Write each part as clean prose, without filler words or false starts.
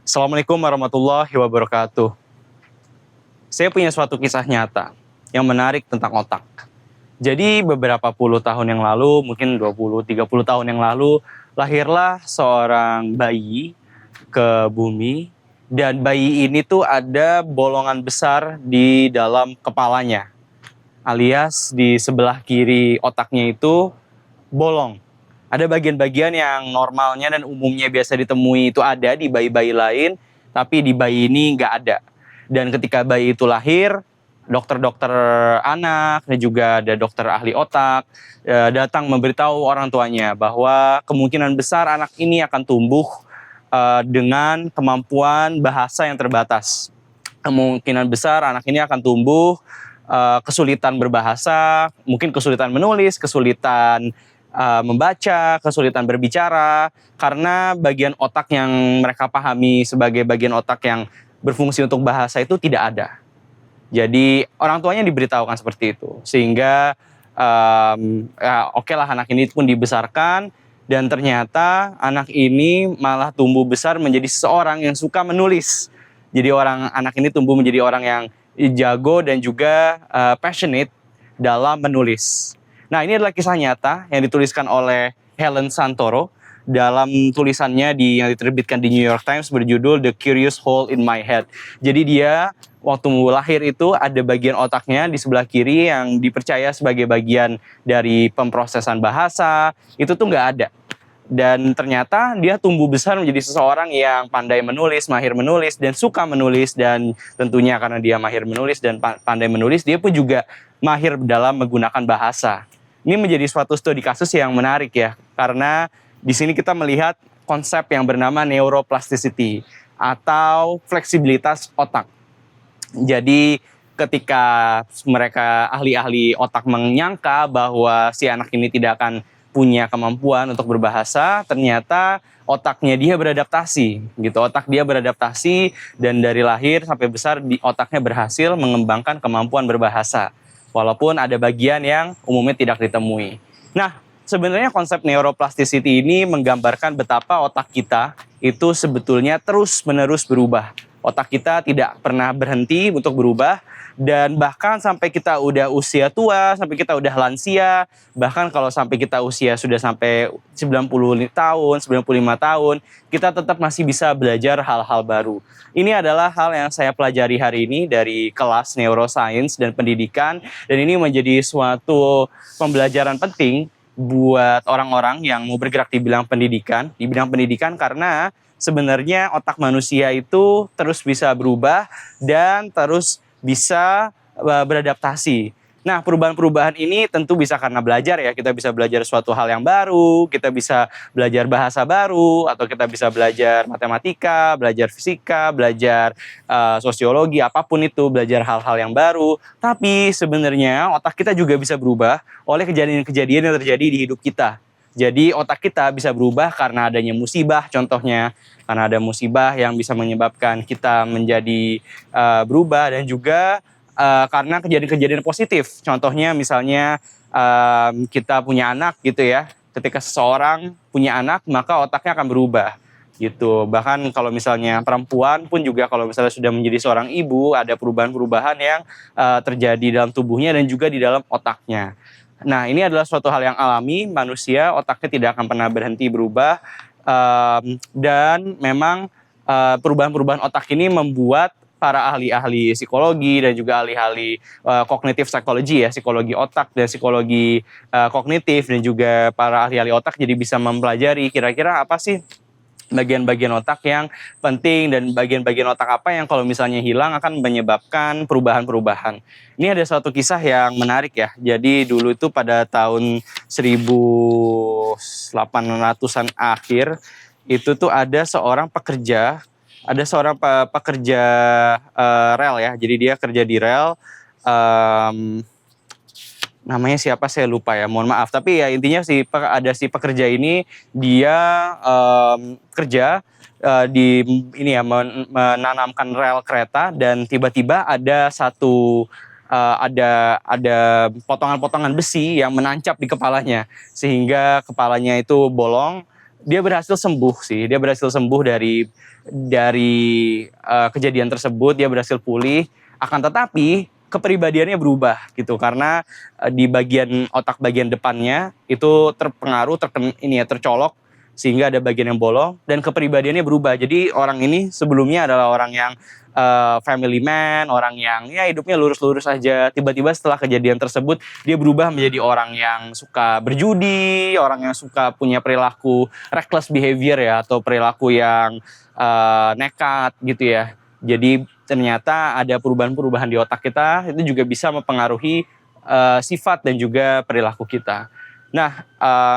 Assalamualaikum warahmatullahi wabarakatuh. Saya punya suatu kisah nyata yang menarik tentang otak. Jadi beberapa puluh tahun yang lalu, mungkin 20-30 tahun yang lalu, lahirlah seorang bayi ke bumi, dan bayi ini tuh ada bolongan besar di dalam kepalanya, alias di sebelah kiri otaknya itu bolong. Ada bagian-bagian yang normalnya dan umumnya biasa ditemui itu ada di bayi-bayi lain, tapi di bayi ini nggak ada. Dan ketika bayi itu lahir, dokter-dokter anak dan juga ada dokter ahli otak datang memberitahu orang tuanya bahwa kemungkinan besar anak ini akan tumbuh dengan kemampuan bahasa yang terbatas. Kemungkinan besar anak ini akan tumbuh kesulitan berbahasa, mungkin kesulitan menulis, kesulitan membaca, kesulitan berbicara, karena bagian otak yang mereka pahami sebagai bagian otak yang berfungsi untuk bahasa itu tidak ada. Jadi orang tuanya diberitahukan seperti itu, sehingga oke lah anak ini pun dibesarkan, dan ternyata anak ini malah tumbuh besar menjadi seseorang yang suka menulis. Jadi anak ini tumbuh menjadi orang yang jago dan juga passionate dalam menulis. Nah, ini adalah kisah nyata yang dituliskan oleh Helen Santoro dalam tulisannya yang diterbitkan di New York Times berjudul The Curious Hole in My Head. Jadi dia waktu lahir itu ada bagian otaknya di sebelah kiri yang dipercaya sebagai bagian dari pemrosesan bahasa, itu tuh nggak ada. Dan ternyata dia tumbuh besar menjadi seseorang yang pandai menulis, mahir menulis, dan suka menulis. Dan tentunya karena dia mahir menulis dan pandai menulis, dia pun juga mahir dalam menggunakan bahasa. Ini menjadi suatu studi kasus yang menarik ya, karena di sini kita melihat konsep yang bernama neuroplasticity atau fleksibilitas otak. Jadi ketika mereka ahli-ahli otak menyangka bahwa si anak ini tidak akan punya kemampuan untuk berbahasa, ternyata otaknya dia beradaptasi gitu. Otak dia beradaptasi dan dari lahir sampai besar otaknya berhasil mengembangkan kemampuan berbahasa. Walaupun ada bagian yang umumnya tidak ditemui. Nah, sebenarnya konsep neuroplasticity ini menggambarkan betapa otak kita itu sebetulnya terus-menerus berubah. Otak kita tidak pernah berhenti untuk berubah, dan bahkan sampai kita udah usia tua, sampai kita udah lansia, bahkan kalau sampai kita usia sudah sampai 90 tahun, 95 tahun, kita tetap masih bisa belajar hal-hal baru. Ini adalah hal yang saya pelajari hari ini dari kelas neuroscience dan pendidikan, dan ini menjadi suatu pembelajaran penting buat orang-orang yang mau bergerak di bidang pendidikan, karena sebenarnya otak manusia itu terus bisa berubah dan terus bisa beradaptasi. Nah, perubahan-perubahan ini tentu bisa karena belajar ya. Kita bisa belajar suatu hal yang baru, kita bisa belajar bahasa baru, atau kita bisa belajar matematika, belajar fisika, belajar sosiologi, apapun itu, belajar hal-hal yang baru. Tapi sebenarnya otak kita juga bisa berubah oleh kejadian-kejadian yang terjadi di hidup kita. Jadi otak kita bisa berubah karena adanya musibah, contohnya karena ada musibah yang bisa menyebabkan kita menjadi berubah, dan juga karena kejadian-kejadian positif. Contohnya misalnya kita punya anak gitu ya. Ketika seseorang punya anak, maka otaknya akan berubah gitu. Bahkan kalau misalnya perempuan pun juga kalau misalnya sudah menjadi seorang ibu, ada perubahan-perubahan yang terjadi dalam tubuhnya dan juga di dalam otaknya. Nah, ini adalah suatu hal yang alami, manusia otaknya tidak akan pernah berhenti berubah, dan memang perubahan-perubahan otak ini membuat para ahli-ahli psikologi dan juga ahli-ahli kognitif psikologi ya, psikologi otak dan psikologi kognitif, dan juga para ahli-ahli otak jadi bisa mempelajari kira-kira apa sih bagian-bagian otak yang penting dan bagian-bagian otak apa yang kalau misalnya hilang akan menyebabkan perubahan-perubahan. Ini ada suatu kisah yang menarik ya. Jadi dulu itu pada tahun 1800-an akhir itu tuh ada seorang pekerja, rel ya. Jadi dia kerja di rel. Namanya siapa saya lupa ya, mohon maaf. Tapi ya intinya ada si pekerja ini, dia kerja di ini ya, menanamkan rel kereta, dan tiba-tiba ada ada potongan-potongan besi yang menancap di kepalanya, sehingga kepalanya itu bolong, dia berhasil sembuh sih. Dia berhasil sembuh dari kejadian tersebut. Dia berhasil pulih. Akan tetapi kepribadiannya berubah gitu karena di bagian otak bagian depannya itu terpengaruh tercolok sehingga ada bagian yang bolong dan kepribadiannya berubah. Jadi orang ini sebelumnya adalah orang yang family man, orang yang ya hidupnya lurus-lurus aja. Tiba-tiba setelah kejadian tersebut dia berubah menjadi orang yang suka berjudi, orang yang suka punya perilaku reckless behavior ya atau perilaku yang nekat gitu ya. Jadi ternyata ada perubahan-perubahan di otak kita itu juga bisa mempengaruhi sifat dan juga perilaku kita. Nah,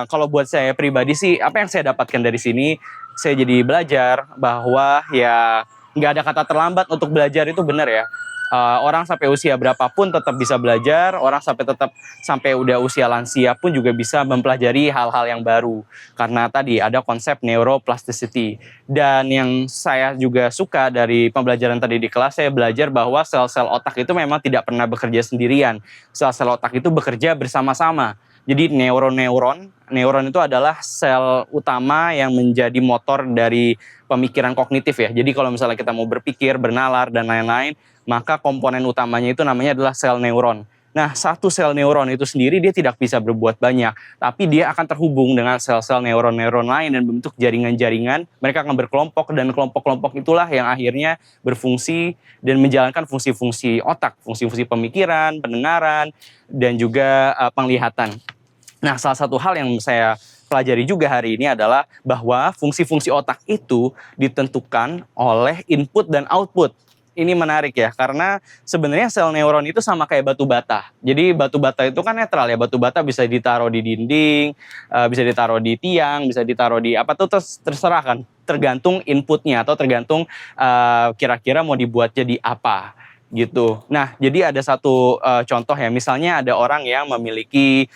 kalau buat saya pribadi sih, apa yang saya dapatkan dari sini, saya jadi belajar bahwa ya nggak ada kata terlambat untuk belajar itu benar ya. Orang sampai usia berapapun tetap bisa belajar, orang sampai udah usia lansia pun juga bisa mempelajari hal-hal yang baru. Karena tadi ada konsep neuroplasticity. Dan yang saya juga suka dari pembelajaran tadi di kelas, saya belajar bahwa sel-sel otak itu memang tidak pernah bekerja sendirian. Sel-sel otak itu bekerja bersama-sama. Jadi neuron itu adalah sel utama yang menjadi motor dari pemikiran kognitif ya. Jadi kalau misalnya kita mau berpikir, bernalar, dan lain-lain, maka komponen utamanya itu namanya adalah sel neuron. Nah, satu sel neuron itu sendiri dia tidak bisa berbuat banyak, tapi dia akan terhubung dengan sel-sel neuron-neuron lain dan bentuk jaringan-jaringan. Mereka akan berkelompok dan kelompok-kelompok itulah yang akhirnya berfungsi dan menjalankan fungsi-fungsi otak, fungsi-fungsi pemikiran, pendengaran, dan juga penglihatan. Nah, salah satu hal yang saya pelajari juga hari ini adalah bahwa fungsi-fungsi otak itu ditentukan oleh input dan output. Ini menarik ya, karena sebenarnya sel neuron itu sama kayak batu bata. Jadi batu bata itu kan netral ya, batu bata bisa ditaruh di dinding, bisa ditaruh di tiang, bisa ditaruh di apa tuh terserah kan, tergantung inputnya atau tergantung kira-kira mau dibuat jadi apa gitu. Nah, jadi ada satu contoh ya, misalnya ada orang yang memiliki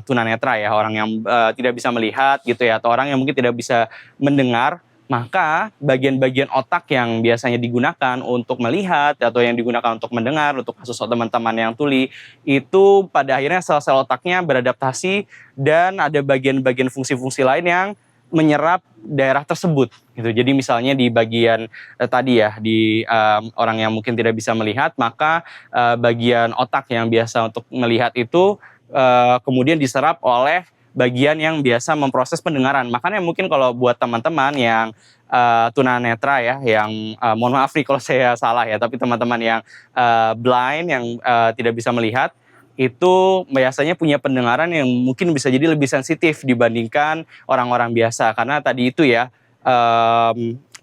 tunanetra ya, orang yang tidak bisa melihat gitu ya, atau orang yang mungkin tidak bisa mendengar. Maka bagian-bagian otak yang biasanya digunakan untuk melihat atau yang digunakan untuk mendengar, untuk kasus teman-teman yang tuli, itu pada akhirnya sel-sel otaknya beradaptasi dan ada bagian-bagian fungsi-fungsi lain yang menyerap daerah tersebut gitu. Jadi misalnya di bagian tadi ya di orang yang mungkin tidak bisa melihat, maka bagian otak yang biasa untuk melihat itu kemudian diserap oleh bagian yang biasa memproses pendengaran. Makanya mungkin kalau buat teman-teman yang tunanetra ya, yang mohon maaf nih kalau saya salah ya, tapi teman-teman yang blind, yang tidak bisa melihat, itu biasanya punya pendengaran yang mungkin bisa jadi lebih sensitif dibandingkan orang-orang biasa. Karena tadi itu ya,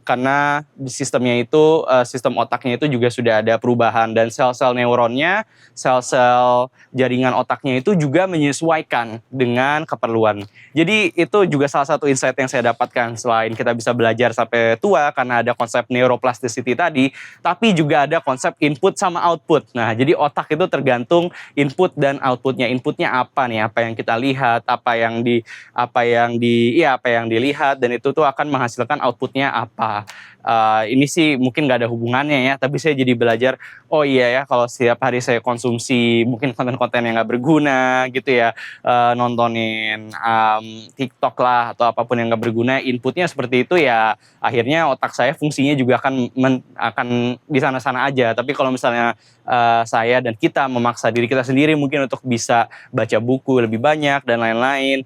karena sistemnya itu, sistem otaknya itu juga sudah ada perubahan dan sel-sel neuronnya, sel-sel jaringan otaknya itu juga menyesuaikan dengan keperluan. Jadi itu juga salah satu insight yang saya dapatkan selain kita bisa belajar sampai tua karena ada konsep neuroplasticity tadi, tapi juga ada konsep input sama output. Nah, jadi otak itu tergantung input dan outputnya. Inputnya apa nih? Apa yang kita lihat, apa yang dilihat dan itu tuh akan menghasilkan outputnya apa. Ini sih mungkin nggak ada hubungannya ya, tapi saya jadi belajar, oh iya ya kalau setiap hari saya konsumsi mungkin konten-konten yang nggak berguna gitu ya, nontonin TikTok lah atau apapun yang nggak berguna, inputnya seperti itu ya, akhirnya otak saya fungsinya juga akan di sana-sana aja. Tapi kalau misalnya saya dan kita memaksa diri kita sendiri mungkin untuk bisa baca buku lebih banyak dan lain-lain,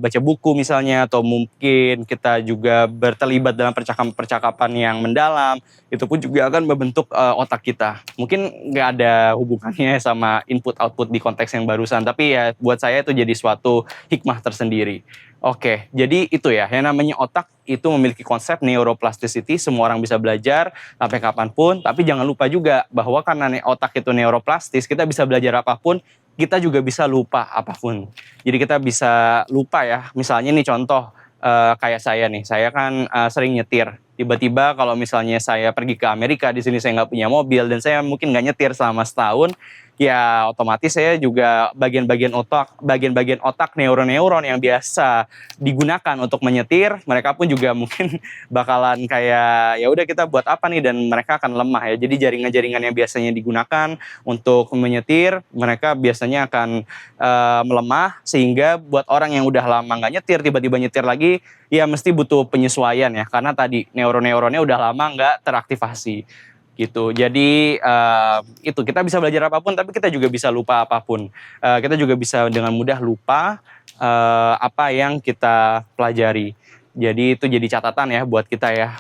baca buku misalnya, atau mungkin kita juga berterlibat dalam percakapan yang mendalam, itu pun juga akan membentuk otak kita. Mungkin nggak ada hubungannya sama input output di konteks yang barusan, tapi ya buat saya itu jadi suatu hikmah tersendiri. Oke, jadi itu ya, yang namanya otak itu memiliki konsep neuroplasticity, semua orang bisa belajar sampai kapanpun, tapi jangan lupa juga bahwa karena otak itu neuroplastis, kita bisa belajar apapun, kita juga bisa lupa apapun. Jadi kita bisa lupa ya, misalnya nih contoh kayak saya nih, saya kan sering nyetir. Tiba-tiba kalau misalnya saya pergi ke Amerika, di sini saya nggak punya mobil dan saya mungkin nggak nyetir selama setahun, ya otomatis saya juga bagian-bagian otak neuron-neuron yang biasa digunakan untuk menyetir, mereka pun juga mungkin bakalan kayak ya udah kita buat apa nih, dan mereka akan lemah ya. Jadi jaringan-jaringan yang biasanya digunakan untuk menyetir, mereka biasanya akan melemah, sehingga buat orang yang udah lama nggak nyetir tiba-tiba nyetir lagi, ya mesti butuh penyesuaian ya, karena tadi neuron-neuronnya udah lama nggak teraktivasi gitu. Jadi itu kita bisa belajar apapun, tapi kita juga bisa lupa apapun. Kita juga bisa dengan mudah lupa apa yang kita pelajari. Jadi itu jadi catatan ya buat kita ya.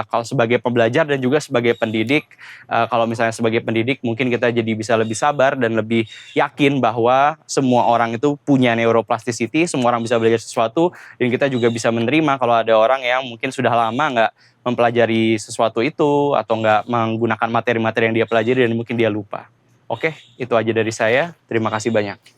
Kalau sebagai pembelajar dan juga sebagai pendidik, kalau misalnya sebagai pendidik mungkin kita jadi bisa lebih sabar dan lebih yakin bahwa semua orang itu punya neuroplasticity, semua orang bisa belajar sesuatu, dan kita juga bisa menerima kalau ada orang yang mungkin sudah lama nggak mempelajari sesuatu itu atau nggak menggunakan materi-materi yang dia pelajari dan mungkin dia lupa. Oke, itu aja dari saya. Terima kasih banyak.